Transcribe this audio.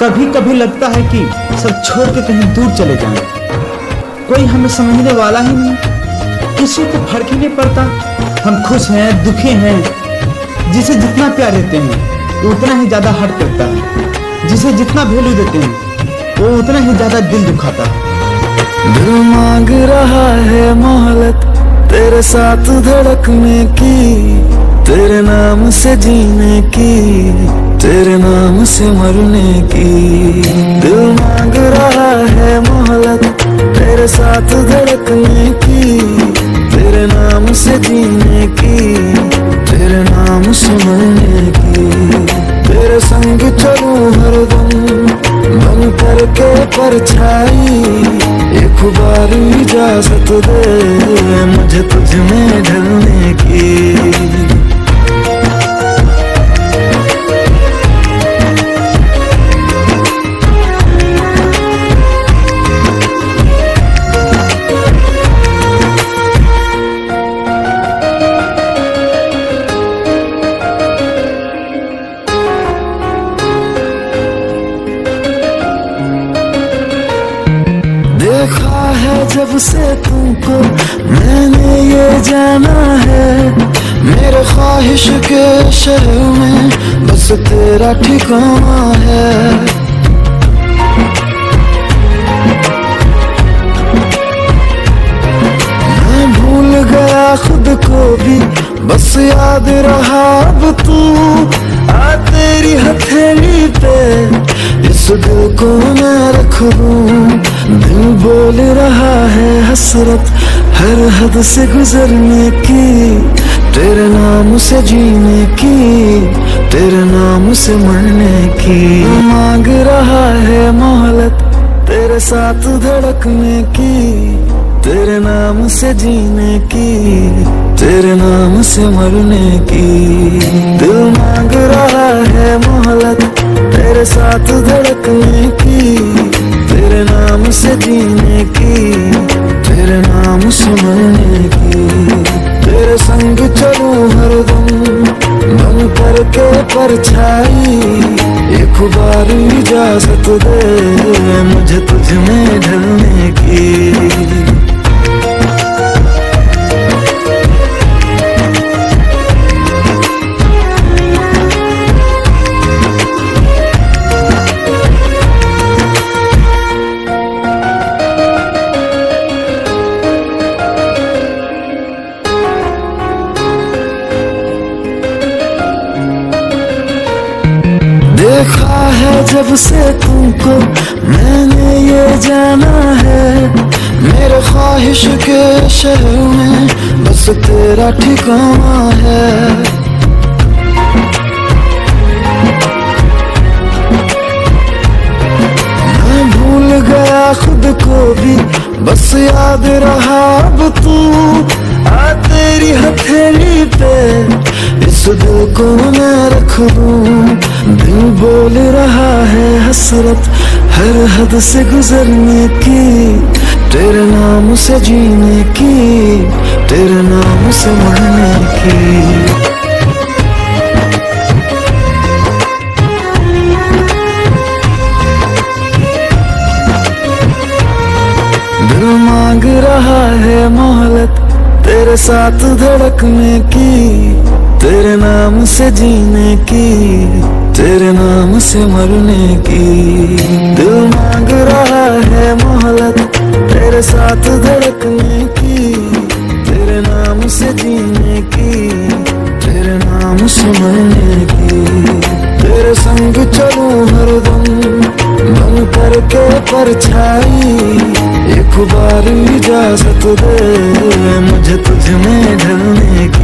कभी कभी लगता है कि सब छोड़ के कहीं दूर चले जाएं। कोई हमें समझने वाला ही नहीं, किसी को फर्क ही नहीं पड़ता हम खुश हैं दुखी हैं। जिसे जितना प्यार देते हैं वो उतना ही ज्यादा हर्ट करता है, जिसे जितना वैल्यू देते हैं वो उतना ही ज्यादा दिल दुखाता है। दिल मांग रहा है मोहलत तेरे साथ धड़कने की, तेरे नाम से जीने की, तेरे नाम से मरने की। दिल मांग रहा है मोहलत तेरे साथ धड़कने की, तेरे नाम से जीने की, तेरे नाम से मरने की। तेरे संग चलूं हरदम बन करके परछाई, एक बार इजाजत दे मुझे तुझ में ढलने की। देखा है जब से तुमको मैंने ये जाना है, मेरे ख्वाहिश के शहर में बस तेरा ठिकाना है। मैं भूल गया खुद को भी बस याद रहा अब तू, आ तेरी हथेली पे इस दिल को मैं रख दूं। दिल बोल रहा है हसरत हर हद से गुजरने की, तेरे नाम से जीने की, तेरे नाम से मरने की। मांग रहा है मोहलत तेरे साथ धड़कने की, तेरे नाम से जीने की, तेरे नाम से मरने की। दिल मांग रहा है मोहलत तेरे साथ धड़कने की, तेरे नाम से जीने की, तेरे नाम से मरने की। तेरे संग चलूं हरदम बन करके परछाई, एक बार इजाजत दे मुझे तुझ में ढलने की। देखा है जब से तुमको मैंने ये जाना है, मेरे ख्वाहिश के शहर में बस तेरा ठिकाना है। मैं भूल गया खुद को भी बस याद रहा अब तू, आ तेरी हथेली पे इस दिल को मैं रख दूं। दिल बोल रहा है हसरत हर हद से गुजरने की, तेरे नाम से जीने की, तेरे नाम से मरने की। दिल मांग रहा है मोहलत तेरे साथ धड़कने की, तेरे नाम से जीने की, तेरे नाम से मरने की। दिल मांग रहा है मोहलत तेरे साथ धड़कने की, तेरे नाम से जीने की, तेरे नाम से मरने की। तेरे संग चलूं हरदम बन करके परछाई, एक बार इजाजत दे मुझे तुझ में ढलने की।